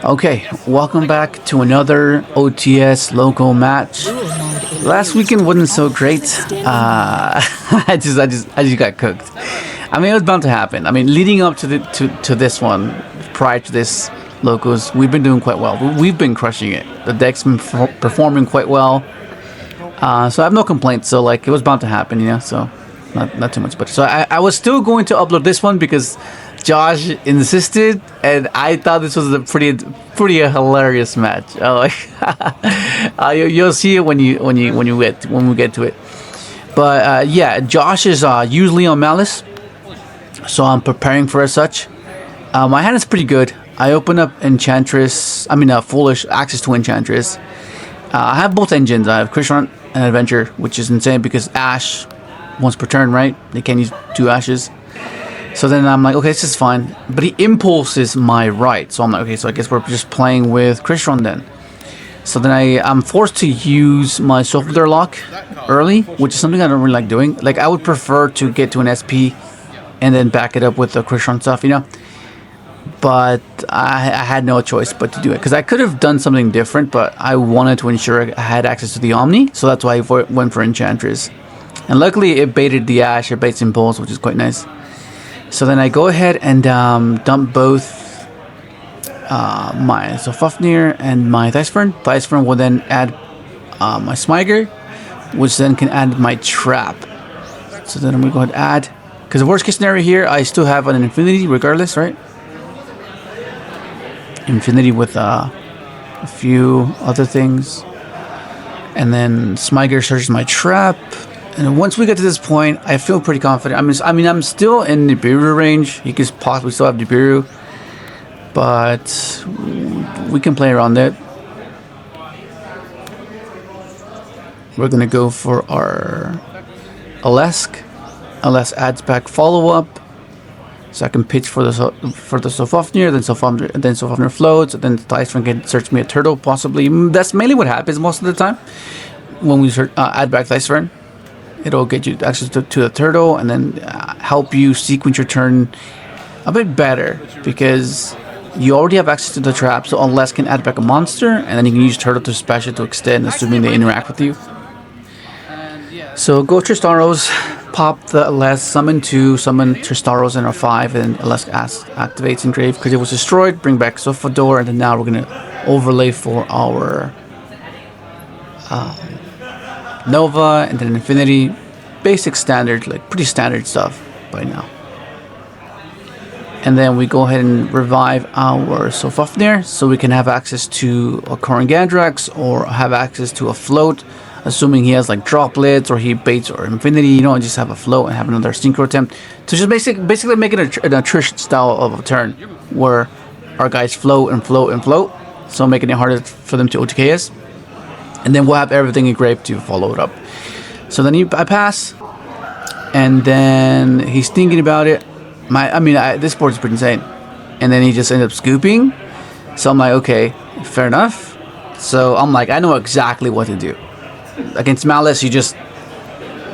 Okay, welcome back to another OTS local match. Last weekend wasn't so great. I just got cooked. I mean, it was bound to happen. I mean, leading up to this one, prior to this locals, we've been doing quite well. We've been crushing it. The deck's been performing quite well. So I have no complaints. So like, it was bound to happen, you know. So not too much. But so I was still going to upload this one because Josh insisted, and I thought this was a pretty hilarious match. Oh, you'll see it when we get to it. But yeah, Josh is usually on Malice, so I'm preparing for as such. My hand is pretty good. I open up Enchantress. I mean, Foolish access to Enchantress. I have both engines. I have Crystron and Adventure, which is insane because Ash once per turn, right? They can't use 2 Ashes. So then I'm like, okay, this is fine. But he impulses my right. So I'm like, okay, so I guess we're just playing with Crystron then. So then I'm forced to use my Soulflare Lock early, which is something I don't really like doing. Like, I would prefer to get to an SP and then back it up with the Crystron stuff, you know? But I had no choice but to do it. Because I could have done something different, but I wanted to ensure I had access to the Omni. So that's why I went for Enchantress. And luckily, it baited the Ash, it baits Impulse, which is quite nice. So then I go ahead and dump both my Fafnir and my Theisfern. Theisfern will then add my Smiger, which then can add my Trap. So then we go ahead and add, because the worst case scenario here, I still have an Infinity regardless, right? Infinity with a few other things. And then Smiger searches my Trap. And once we get to this point, I feel pretty confident. I mean, I'm still in Nibiru range. He could possibly still have Nibiru, but we can play around it. We're gonna go for our Alesk. Alesk adds back follow up, so I can pitch for the Sofofnir, then Sofofnir floats, and then Theisfern can search me a turtle possibly. That's mainly what happens most of the time when we add back Theisfern. It'll get you access to the turtle and then help you sequence your turn a bit better because you already have access to the trap, so unless can add back a monster, and then you can use turtle to special to extend, assuming they interact with you. So go Tristaros, pop the Alesk, summon 2, summon Tristaros in our 5, and Alesk activates Engrave because it was destroyed, bring back Sofador, and then now we're going to overlay for our Nova and then Infinity. Basic standard, like pretty standard stuff by now. And then we go ahead and revive our Sofofnir so we can have access to a Korangandrax or have access to a float, assuming he has like droplets or he baits or Infinity, you know, and just have a float and have another synchro attempt to just basically make it an attrition style of a turn where our guys float and float and float, so making it harder for them to OTKS. And then we'll have everything engraved to follow it up. So then I pass, and then he's thinking about it. This board is pretty insane. And then he just ended up scooping. So I'm like, okay, fair enough. So I'm like, I know exactly what to do. Against Malice, you just,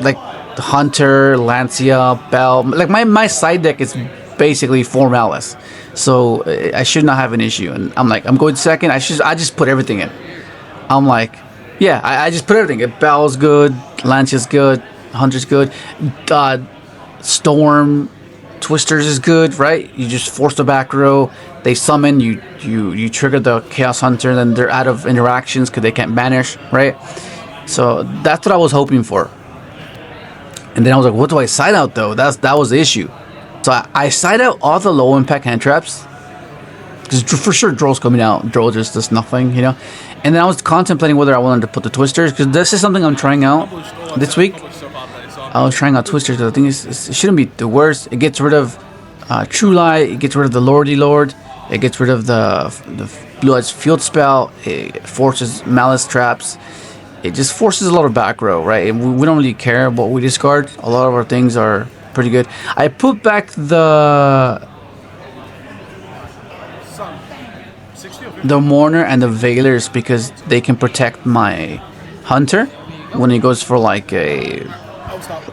like, Hunter, Lancia, Bell. Like, my side deck is basically 4 Malice. So I should not have an issue. And I'm like, I'm going second. I just put everything in. I'm like, yeah, I just put everything. Bell's good, Lancia's good, Hunter's good, Storm, Twisters is good, right? You just force the back row, they summon, you trigger the Chaos Hunter, then they're out of interactions because they can't banish, right? So that's what I was hoping for. And then I was like, what do I side out though? That was the issue. So I side out all the low impact hand traps, because for sure Droll's coming out. Droll just does nothing, you know. And then I was contemplating whether I wanted to put the Twisters, because this is something I'm trying out this week. I was trying out Twisters, because I think it shouldn't be the worst. It gets rid of True Light, it gets rid of the Lordy Lord, it gets rid of the Blue Eyes Field Spell, it forces Malice traps, it just forces a lot of back row, right? And we don't really care what we discard. A lot of our things are pretty good. I put back the Mourner and the Veilers because they can protect my Hunter when he goes for like a,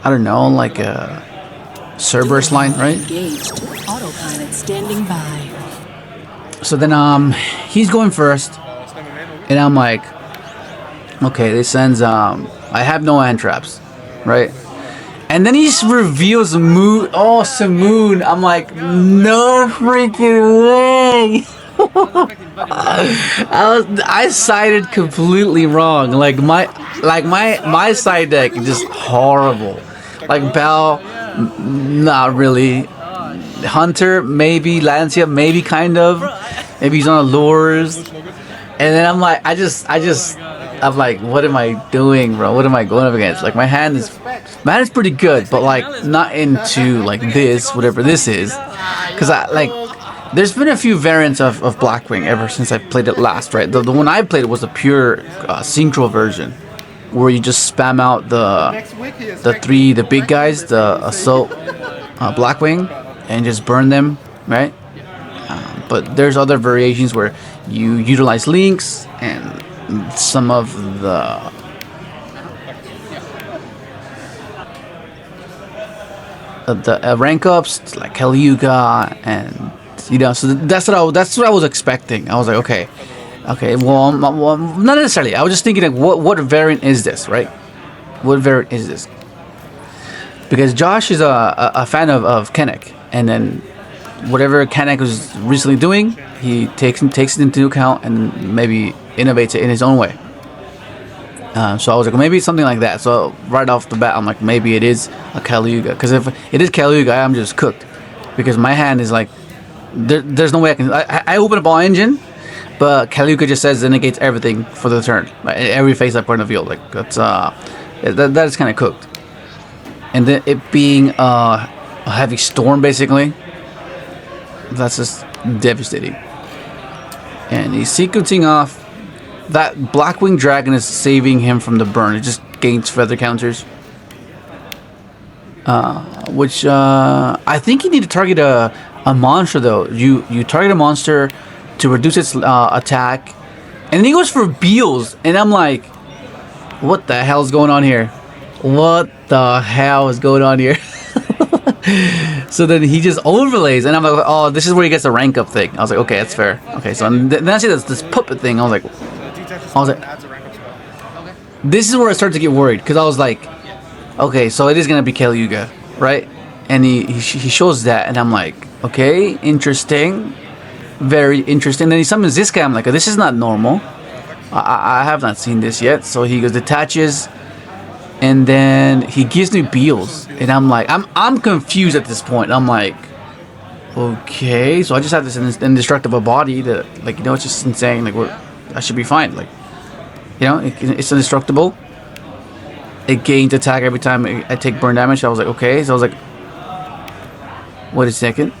I don't know, like a Cerberus line, right? Engaged. Autopilot standing by. So then he's going first, and I'm like, okay, this sends I have no hand traps, right? And then he reveals Moon. Oh, Samoon. I'm like, no freaking way. I sided completely wrong. Like my side deck is just horrible. Like Bell, not really. Hunter, maybe. Lancia, maybe kind of. Maybe he's on lures. And then I'm like, I'm like, what am I doing, bro? What am I going up against? Like my hand is pretty good, but like not into like this, whatever this is, because I like. There's been a few variants of Blackwing ever since I played it last, right? The one I played was the pure synchro version, where you just spam out the big guys, the assault Blackwing, and just burn them, right? But there's other variations where you utilize links and some of the rank ups like Yugioh, and you know, so that's what I was expecting. I was like, okay, well, not necessarily. I was just thinking like, what variant is this, right? What variant is this? Because Josh is a fan of Kenneck, and then whatever Kenneck was recently doing, he takes it into account and maybe innovates it in his own way. So I was like, maybe it's something like that. So right off the bat, I'm like, maybe it is a Yugioh. Because if it is Yugioh, I'm just cooked. Because my hand is like, there's no way I can. I open up all engine, but Yugioh just says it negates everything for the turn. Right? Every face I put in the field, like that's that is kind of cooked. And then it being a heavy storm, basically, that's just devastating. And he's sequencing off. That Blackwing Dragon is saving him from the burn. It just gains feather counters. Which I think you need to target a monster, though. You target a monster to reduce its attack. And then he goes for Beals. And I'm like, what the hell is going on here? What the hell is going on here? So then he just overlays, and I'm like, oh, this is where he gets the rank up thing. I was like, okay, that's fair. Okay, so then I see this puppet thing. I was like, this is where I started to get worried, because I was like, okay, so it is gonna be Yugioh, right? And he shows that, and I'm like, okay, interesting, very interesting. Then he summons this guy. I'm like, this is not normal. I have not seen this yet. So he goes, detaches. And then he gives me Beals, and I'm like, I'm confused at this point. I'm like, okay, so I just have this indestructible body that, like, you know, it's just insane. Like, I should be fine. Like, you know, it's indestructible. It gains attack every time I take burn damage. I was like, okay. So I was like, wait a second.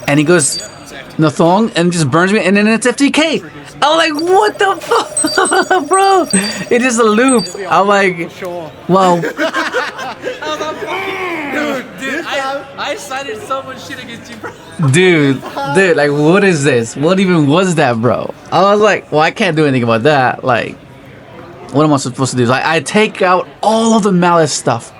And he goes, Nathong, and just burns me, and then it's FTK. I'm like, what the fuck, bro? It is a loop. I'm like, wow. Dude, I cited so much shit against you, bro. Dude, like, what is this? What even was that, bro? I was like, well, I can't do anything about that. Like, what am I supposed to do? Like, I take out all of the malice stuff.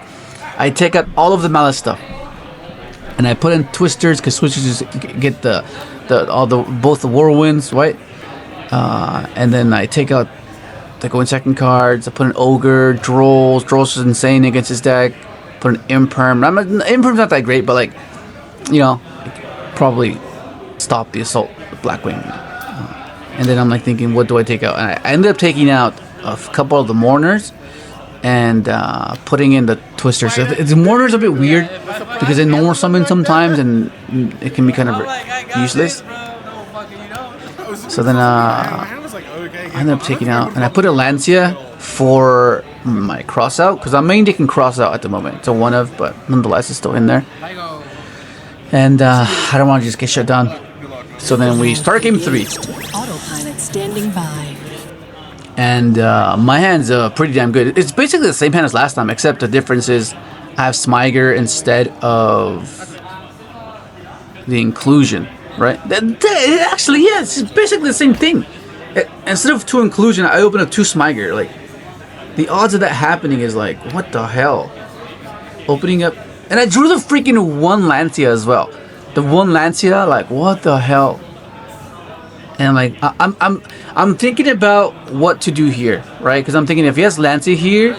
And I put in twisters, because twisters get both the whirlwinds, right? And then I take out the go in second cards. I put an ogre, Drolls. Drolls is insane against his deck. Put an imperm. Imperm's not that great, but like, you know, probably stop the assault with Blackwing. And then I'm like thinking, what do I take out? And I ended up taking out a couple of the mourners and putting in the twisters. So the mourner's a bit weird because they normal summon sometimes, and it can be kind of useless. So then I ended up taking out, and I put a Lancia for my crossout, because I'm main decking crossout at the moment. It's a one of, but nonetheless it's still in there. And I don't want to just get shut down. So then we start game 3. Autopilot standing by. And my hand's pretty damn good. It's basically the same hand as last time, except the difference is I have Smyger instead of the inclusion. Right? It actually, yeah, it's basically the same thing. Instead of 2 inclusion, I open up 2 Smyger. Like, the odds of that happening is like, what the hell? Opening up, and I drew the freaking 1 Lancia as well. the one Lancia, like what the hell? And like I'm thinking about what to do here, right? Because I'm thinking if he has Lancia here,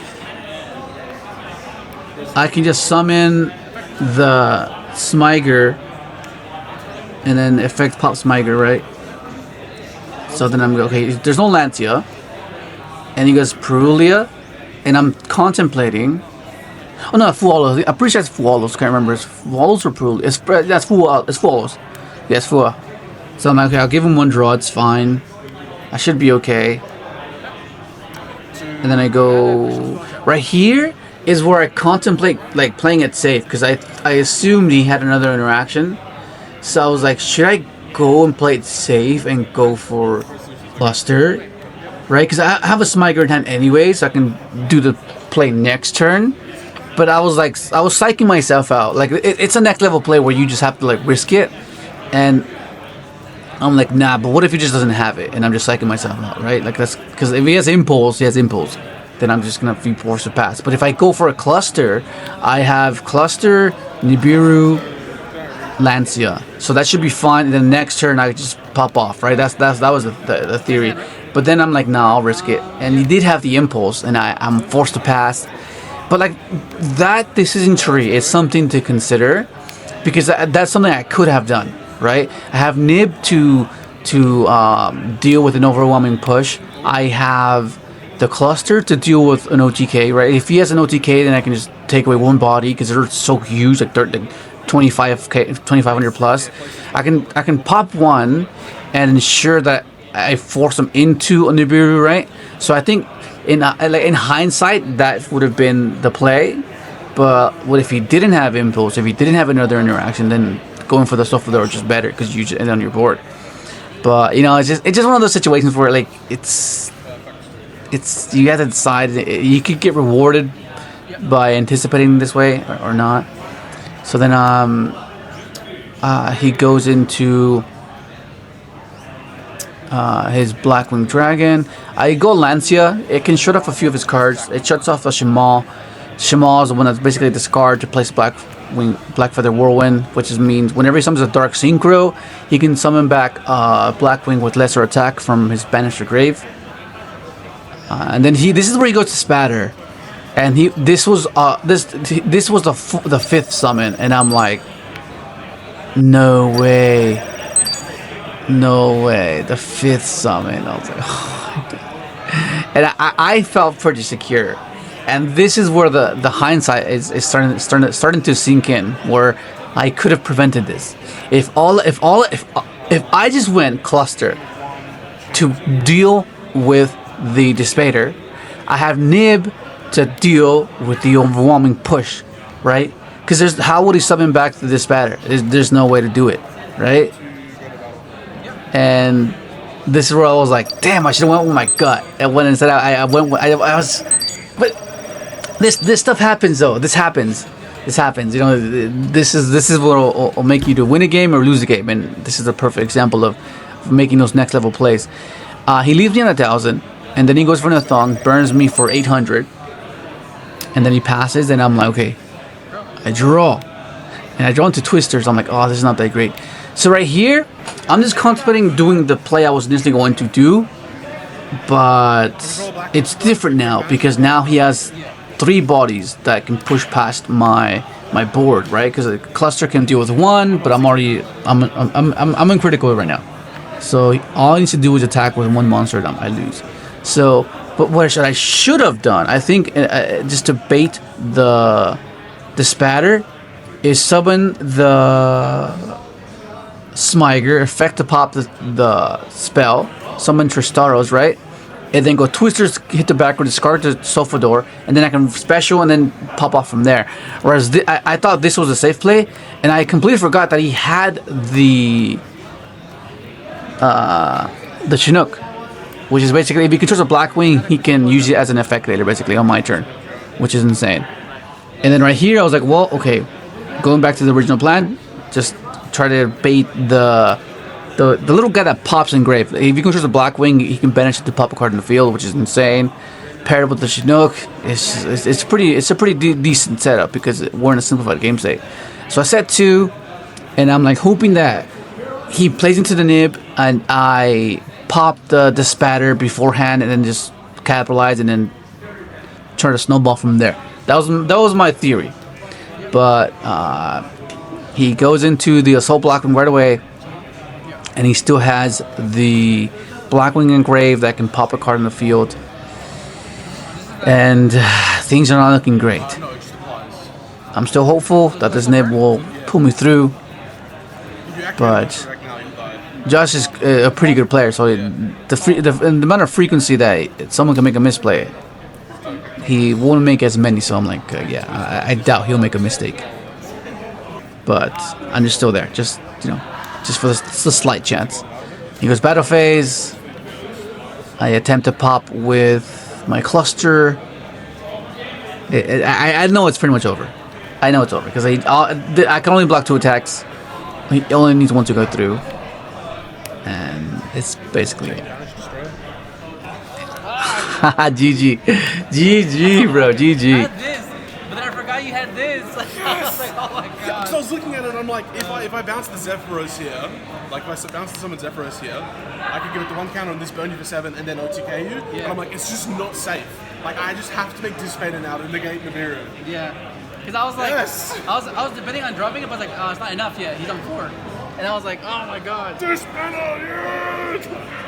I can just summon the Smyger and then effect pop Smyger, right? So then I'm okay. There's no Lancia, and he goes Perulia, and I'm contemplating. Oh no, Fualos. I'm pretty sure it's Fualos. Can't remember. It's Fualos or Perulia. That's Fualos. It's Fualos. Yes, Fua. So I'm like, okay, I'll give him one draw. It's fine. I should be okay. And then I go right here is where I contemplate like playing it safe because I assumed he had another interaction. So I was like, should I go and play it safe and go for Cluster, right? Because I have a Smyger in hand anyway, so I can do the play next turn. But I was like, I was psyching myself out. Like it's a next level play where you just have to like risk it, and I'm like, nah. But what if he just doesn't have it, and I'm just psyching myself out, right? Like that's because if he has impulse, he has impulse. Then I'm just gonna be forced to pass. But if I go for a Cluster, I have Cluster, Nibiru, Lancia, so that should be fine. And then next turn I just pop off, right? That was the theory. But then I'm like, nah, I'll risk it. And he did have the impulse, and I'm forced to pass. But like that decision tree is something to consider because that's something I could have done, right? I have Nib to deal with an overwhelming push. I have the Cluster to deal with an OTK, right? If he has an OTK, then I can just take away one body because they're so huge, like they're 2500 plus. I can pop one and ensure that I force them into a Nibiru, right? So I think in hindsight that would have been the play. But what if he didn't have impulse? If he didn't have another interaction, then going for the stuff for the is just better because you just end on your board. But you know, it's just one of those situations where like it's you have to decide. You could get rewarded by anticipating this way or not. So then he goes into his Blackwing Dragon. I go Lancia. It can shut off a few of his cards. It shuts off a Shamal. Shamal is the one that's basically discard to place Black Feather Whirlwind, which means whenever he summons a Dark Synchro, he can summon back Blackwing with lesser attack from his banished grave. And then this is where he goes to Spatter. And this was the fifth summon, and I'm like, no way, the fifth summon. I was like, oh my god, and I felt pretty secure, and this is where the hindsight is starting to sink in, where I could have prevented this if I just went Cluster to deal with the Dispater. I have Nib to deal with the overwhelming push, right? Because how would he summon back the Dispater? There's no way to do it, right? And this is where I was like, damn, I should have went with my gut. And when instead I was, but this stuff happens though. This happens. You know, this is what will make you to win a game or lose a game, and this is a perfect example of making those next level plays. He leaves me on 1,000, and then he goes for a thong, burns me for 800. And then he passes, and I'm like, okay, I draw. And I draw into Twisters. I'm like, oh, this is not that great. So right here, I'm just contemplating doing the play I was initially going to do. But it's different now, because now he has 3 bodies that can push past my board, right? Because the Cluster can deal with 1, but I'm in critical right now. So all I need to do is attack with 1 monster, and I lose. So... But what I should have done, I think, just to bait the Spatter, is summon the Smyger, effect to pop the spell, summon Tristaros, right? And then go Twisters, hit the backward, discard the Sofador, and then I can special and then pop off from there. Whereas I thought this was a safe play, and I completely forgot that he had the Chinook. Which is basically, if he controls a Blackwing, he can use it as an effect later, basically, on my turn. Which is insane. And then right here, I was like, well, okay. Going back to the original plan, just try to bait the little guy that pops in grave. If he controls a Blackwing, he can banish it to pop a card in the field, which is insane. Paired with the Chinook, it's a pretty decent setup, because we're in a simplified game state. So I set 2, and I'm like hoping that he plays into the nib and I pop the spatter beforehand and then just capitalize and then try to snowball from there. That was my theory, but he goes into the assault Blackwing right away, and he still has the Blackwing engraved that can pop a card in the field, and things are not looking great. I'm still hopeful that this nib will pull me through, but Josh is a pretty good player, so the amount of frequency that someone can make a misplay, he won't make as many. So I'm like, yeah, I doubt he'll make a mistake. But I'm just still there, just for the slight chance. He goes battle phase. I attempt to pop with my cluster. I know it's pretty much over. I know it's over because I can only block 2 attacks. He only needs 1 to go through, and it's basically over. GG, GG, bro, GG. I had this, but then I forgot you had this. I was like, oh my god. Because I was looking at it, I'm like, if I bounce the Zephyros here, like if I bounce the summon Zephyros here, I could give it the 1 counter on this, burn you for 7, and then OTK you. Yeah. And I'm like, it's just not safe. Like I just have to make Dissipator now to negate Nibiru. Yeah. Because I was like, Yes. I was debating on dropping it, but I was like, oh, it's not enough yet. He's on 4. And I was like, oh my god. Dissipator, yeah!